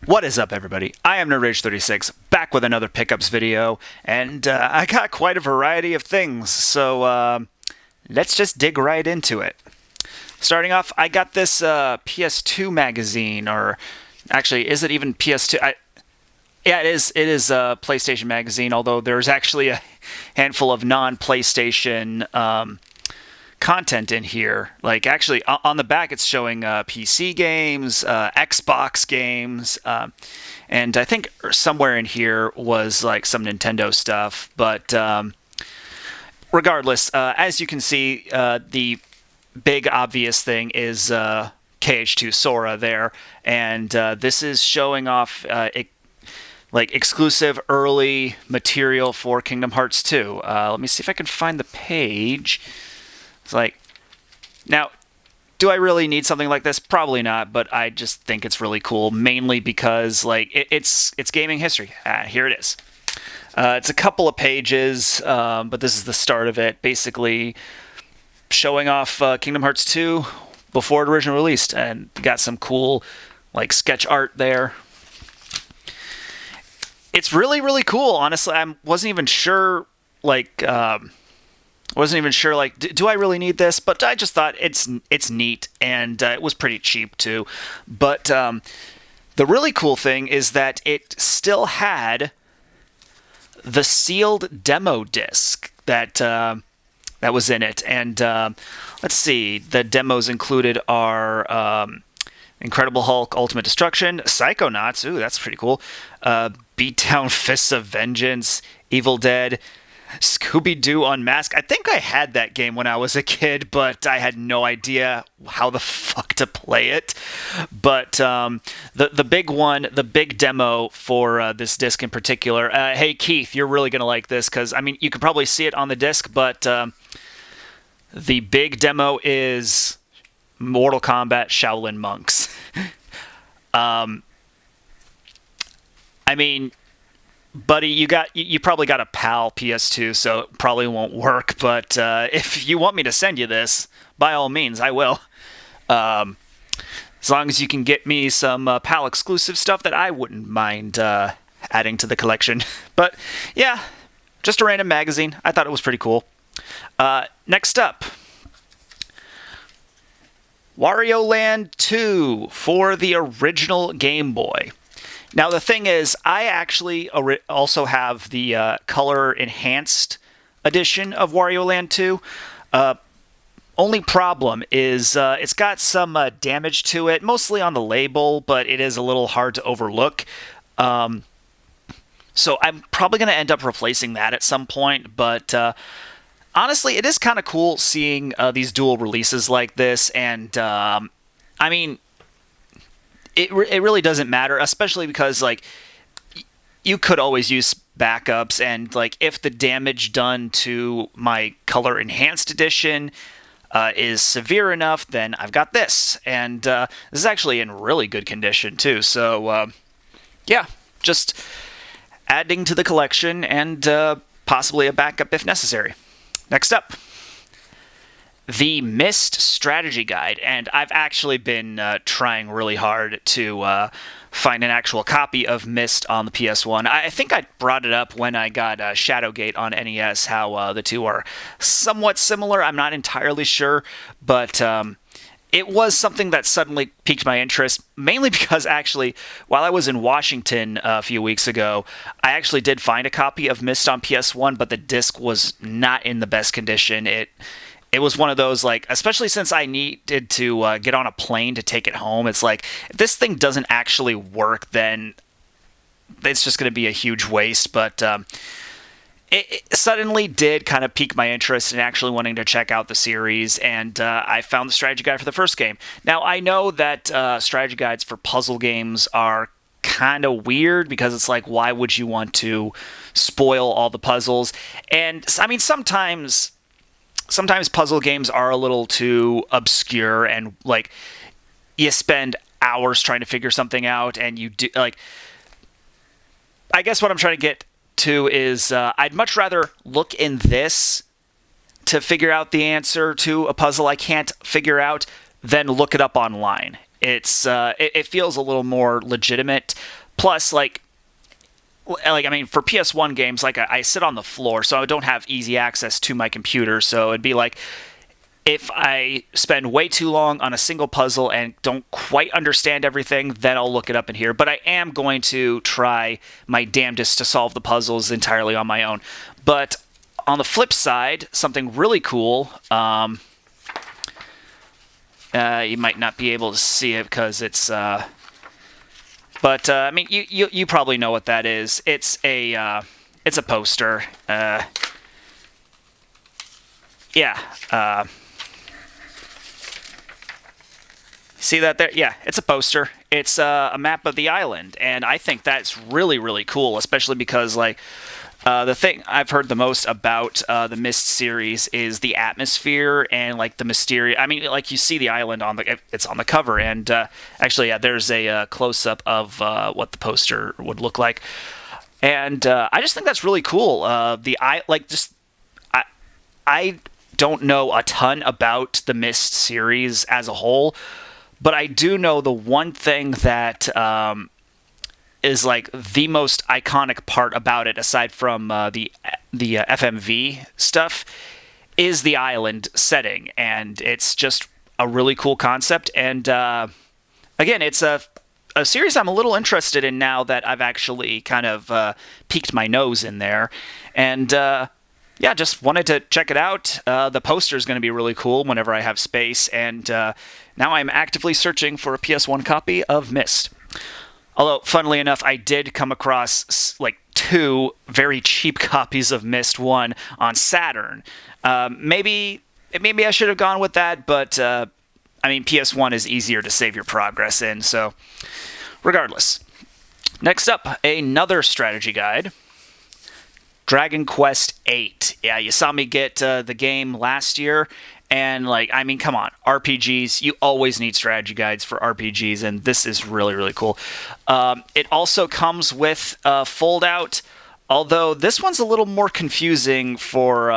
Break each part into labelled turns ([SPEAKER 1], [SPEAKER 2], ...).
[SPEAKER 1] What is up, everybody? I am NerdRage36, back with another pickups video, and I got quite a variety of things, so let's just dig right into it. Starting off, I got this PS2 magazine, or actually, is it even PS2? Yeah, it is a PlayStation magazine, although there's actually a handful of non-PlayStation content in here. Like, actually, on the back it's showing PC games, Xbox games, and I think somewhere in here was like some Nintendo stuff. But regardless, as you can see, the big obvious thing is KH2 Sora there, and this is showing off like exclusive early material for Kingdom Hearts 2. Let me see if I can find the page. It's like, now, do I really need something like this? Probably not, but I just think it's really cool, mainly because like it's gaming history. Here it is. It's a couple of pages, but this is the start of it, basically showing off Kingdom Hearts 2 before it originally released, and got some cool like sketch art there. It's really, really cool. Honestly, I wasn't even sure like do I really need this? But I just thought it's neat, and it was pretty cheap too. But the really cool thing is that it still had the sealed demo disc that was in it. And let's see, the demos included are Incredible Hulk, Ultimate Destruction, Psychonauts, ooh, that's pretty cool, Beatdown Fists of Vengeance, Evil Dead, Scooby-Doo Unmasked. I think I had that game when I was a kid, but I had no idea how the fuck to play it. But the big one, the big demo for this disc in particular, hey Keith, you're really going to like this, because, I mean, you can probably see it on the disc, but the big demo is Mortal Kombat Shaolin Monks. I mean, buddy, you probably got a PAL PS2, so it probably won't work. But if you want me to send you this, by all means, I will. As long as you can get me some PAL exclusive stuff that I wouldn't mind adding to the collection. But yeah, just a random magazine. I thought it was pretty cool. Next up, Wario Land 2 for the original Game Boy. Now, the thing is, I actually also have the color enhanced edition of Wario Land 2. Only problem is it's got some damage to it, mostly on the label, but it is a little hard to overlook. So I'm probably going to end up replacing that at some point, but honestly, it is kind of cool seeing these dual releases like this, and I mean, it really doesn't matter, especially because like you could always use backups, and like if the damage done to my color enhanced edition is severe enough, then I've got this, and this is actually in really good condition too. So yeah, just adding to the collection, and possibly a backup if necessary. Next up, the Myst Strategy Guide, and I've actually been trying really hard to find an actual copy of Myst on the PS1. I think I brought it up when I got Shadowgate on NES, how the two are somewhat similar. I'm not entirely sure, but it was something that suddenly piqued my interest, mainly because actually, while I was in Washington a few weeks ago, I actually did find a copy of Myst on PS1, but the disc was not in the best condition. It was one of those, like, especially since I needed to get on a plane to take it home, it's like, if this thing doesn't actually work, then it's just going to be a huge waste. But it suddenly did kind of pique my interest in actually wanting to check out the series, and I found the strategy guide for the first game. Now, I know that strategy guides for puzzle games are kind of weird, because it's like, why would you want to spoil all the puzzles? And, I mean, sometimes puzzle games are a little too obscure, and like you spend hours trying to figure something out, and you do like, I guess what I'm trying to get to is I'd much rather look in this to figure out the answer to a puzzle I can't figure out than look it up online. it feels a little more legitimate. Plus, I mean, for PS1 games, like I sit on the floor, so I don't have easy access to my computer. So it'd be like if I spend way too long on a single puzzle and don't quite understand everything, then I'll look it up in here. But I am going to try my damnedest to solve the puzzles entirely on my own. But on the flip side, something really cool. You might not be able to see it because it's. But I mean, you probably know what that is. It's a poster. Yeah. See that there? Yeah, it's a poster. It's a map of the island, and I think that's really, really cool, especially because the thing I've heard the most about the Myst series is the atmosphere and the mysterious. I mean, you see the island it's on the cover, and actually, yeah, there's a close-up of what the poster would look like, and I just think that's really cool. I don't know a ton about the Myst series as a whole, but I do know the one thing that is the most iconic part about it, aside from the FMV stuff, is the island setting, and it's just a really cool concept. And again, it's a series I'm a little interested in now that I've actually kind of peeked my nose in there, and yeah, just wanted to check it out. The poster is going to be really cool whenever I have space, and now I'm actively searching for a PS1 copy of Myst. Although, funnily enough, I did come across 2 very cheap copies of Myst 1 on Saturn. Maybe I should have gone with that, but I mean, PS1 is easier to save your progress in, so regardless. Next up, another strategy guide. Dragon Quest VIII. Yeah, you saw me get the game last year, and I mean, come on, RPGs, you always need strategy guides for RPGs, and this is really, really cool. It also comes with a fold-out, although this one's a little more confusing for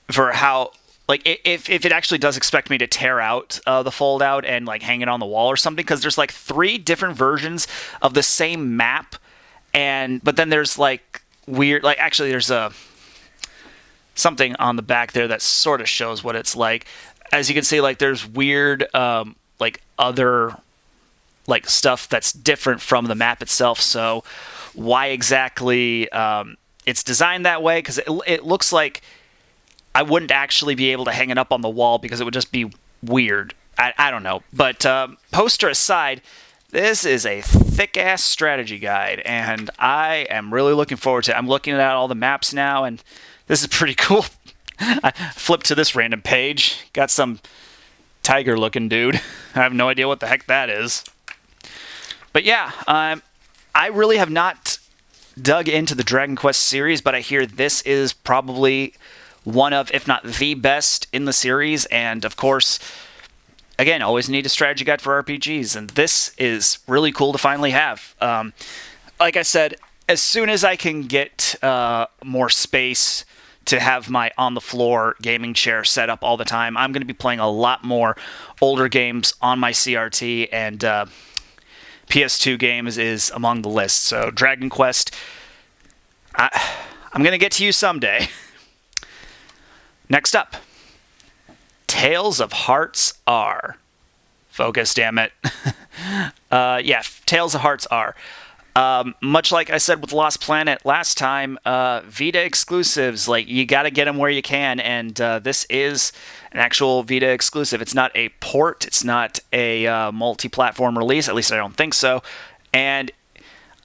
[SPEAKER 1] how, if it actually does expect me to tear out the fold-out and hang it on the wall or something, because there's 3 different versions of the same map, but then there's weird, actually there's something on the back there that sort of shows what it's like. As you can see, there's weird other stuff that's different from the map itself. So why exactly it's designed that way, because it looks like I wouldn't actually be able to hang it up on the wall because it would just be weird. I don't know, but poster aside, this is a thick-ass strategy guide, and I am really looking forward to it. I'm looking at all the maps now, and this is pretty cool. I flipped to this random page. Got some tiger-looking dude. I have no idea what the heck that is. But yeah, I really have not dug into the Dragon Quest series, but I hear this is probably one of, if not the best in the series, and of course, again, always need a strategy guide for RPGs, and this is really cool to finally have. Like I said, as soon as I can get more space to have my on-the-floor gaming chair set up all the time, I'm going to be playing a lot more older games on my CRT, and PS2 games is among the list. So Dragon Quest, I'm going to get to you someday. Next up, Tales of Hearts R. Focus, damn it. Yeah, Tales of Hearts R. Much like I said with Lost Planet last time, Vita exclusives, you gotta get them where you can, and this is an actual Vita exclusive. It's not a port, it's not a multi-platform release, at least I don't think so, and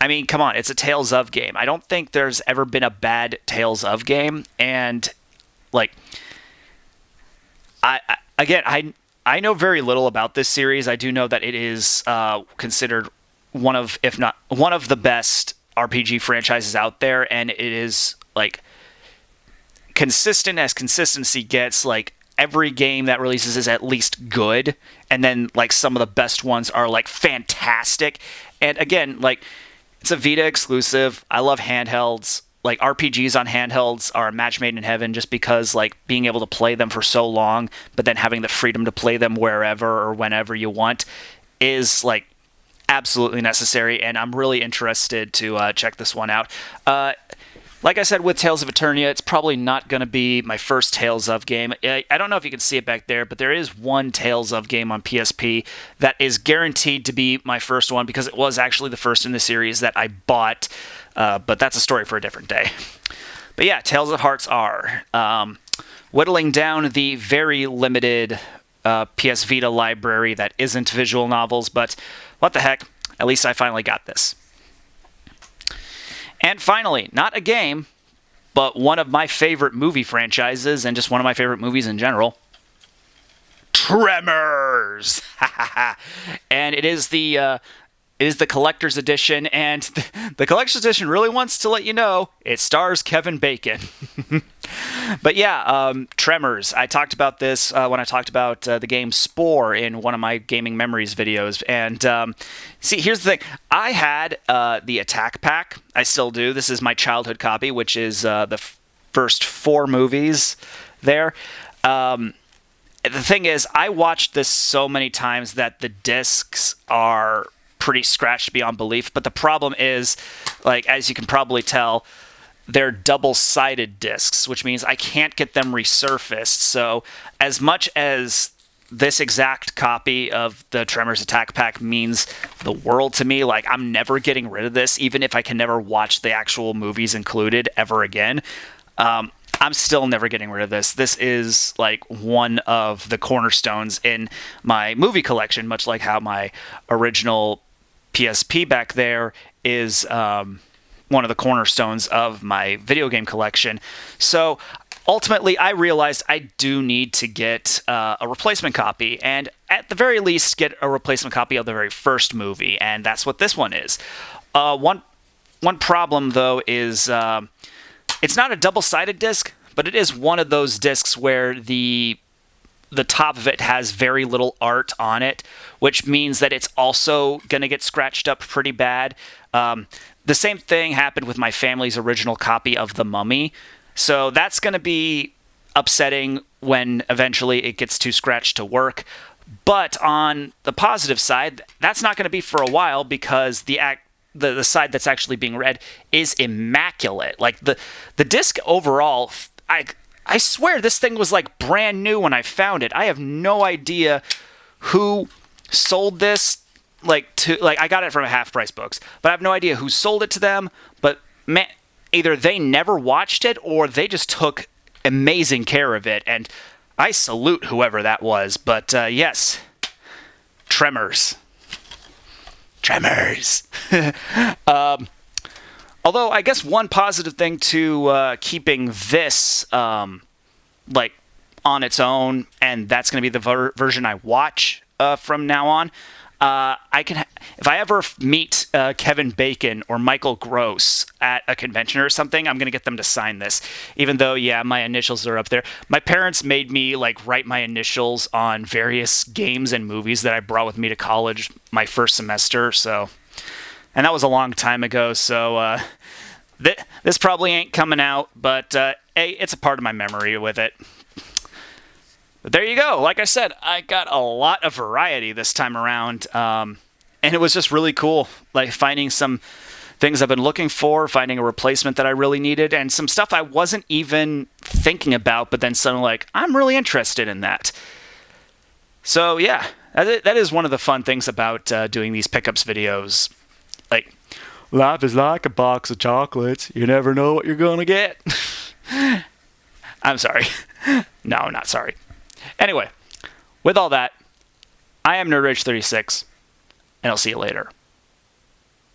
[SPEAKER 1] I mean, come on, it's a Tales of game. I don't think there's ever been a bad Tales of game, and I know very little about this series. I do know that it is considered one of, if not one of the best RPG franchises out there, and it is consistent as consistency gets. Every game that releases is at least good, and then some of the best ones are fantastic. And again, it's a Vita exclusive. I love handhelds. like RPGs on handhelds are a match made in heaven, just because like being able to play them for so long, but then having the freedom to play them wherever or whenever you want is like absolutely necessary. And I'm really interested to check this one out. Like I said, with Tales of Eternia, it's probably not going to be my first Tales of game. I don't know if you can see it back there, but there is one Tales of game on PSP that is guaranteed to be my first one, because it was actually the first in the series that I bought, but that's a story for a different day. But yeah, Tales of Hearts R. Whittling down the very limited PS Vita library that isn't visual novels, but what the heck, at least I finally got this. And finally, not a game, but one of my favorite movie franchises, and just one of my favorite movies in general, Tremors! And it is the collector's edition, and the collector's edition really wants to let you know it stars Kevin Bacon. But yeah, Tremors. I talked about this when I talked about the game Spore in one of my Gaming Memories videos. And see, here's the thing. I had the Attack Pack. I still do. This is my childhood copy, which is the first 4 movies there. The thing is, I watched this so many times that the discs are pretty scratched beyond belief. But the problem is, like, as you can probably tell, they're double-sided discs, which means I can't get them resurfaced. So as much as this exact copy of the Tremors Attack Pack means the world to me, like, I'm never getting rid of this, even if I can never watch the actual movies included ever again. I'm still never getting rid of this. This is like one of the cornerstones in my movie collection, much like how my original PSP back there is one of the cornerstones of my video game collection. So ultimately, I realized I do need to get a replacement copy, and at the very least get a replacement copy of the very first movie, and that's what this one is. One problem, though, is it's not a double-sided disc, but it is one of those discs where the top of it has very little art on it, which means that it's also going to get scratched up pretty bad. The same thing happened with my family's original copy of The Mummy, so that's going to be upsetting when eventually it gets too scratched to work. But on the positive side, that's not going to be for a while, because the side that's actually being read is immaculate. Like the disc overall, I swear this thing was like brand new when I found it. I have no idea who sold this. I got it from a Half Price Books, but I have no idea who sold it to them. But man, either they never watched it or they just took amazing care of it, and I salute whoever that was. But yes, Tremors. Although I guess one positive thing to keeping this like on its own, and that's going to be the version I watch from now on. I can, if I ever meet Kevin Bacon or Michael Gross at a convention or something, I'm gonna get them to sign this. Even though, yeah, my initials are up there. My parents made me like write my initials on various games and movies that I brought with me to college my first semester. So, and that was a long time ago. So this probably ain't coming out, but hey, it's a part of my memory with it. But there you go. Like I said, I got a lot of variety this time around, and it was just really cool, like finding some things I've been looking for, finding a replacement that I really needed, and some stuff I wasn't even thinking about, but then suddenly like, I'm really interested in that. So yeah, that is one of the fun things about doing these pickups videos. Like, life is like a box of chocolates. You never know what you're going to get. I'm sorry. No, not sorry. Anyway, with all that, I am NerdRage36, and I'll see you later.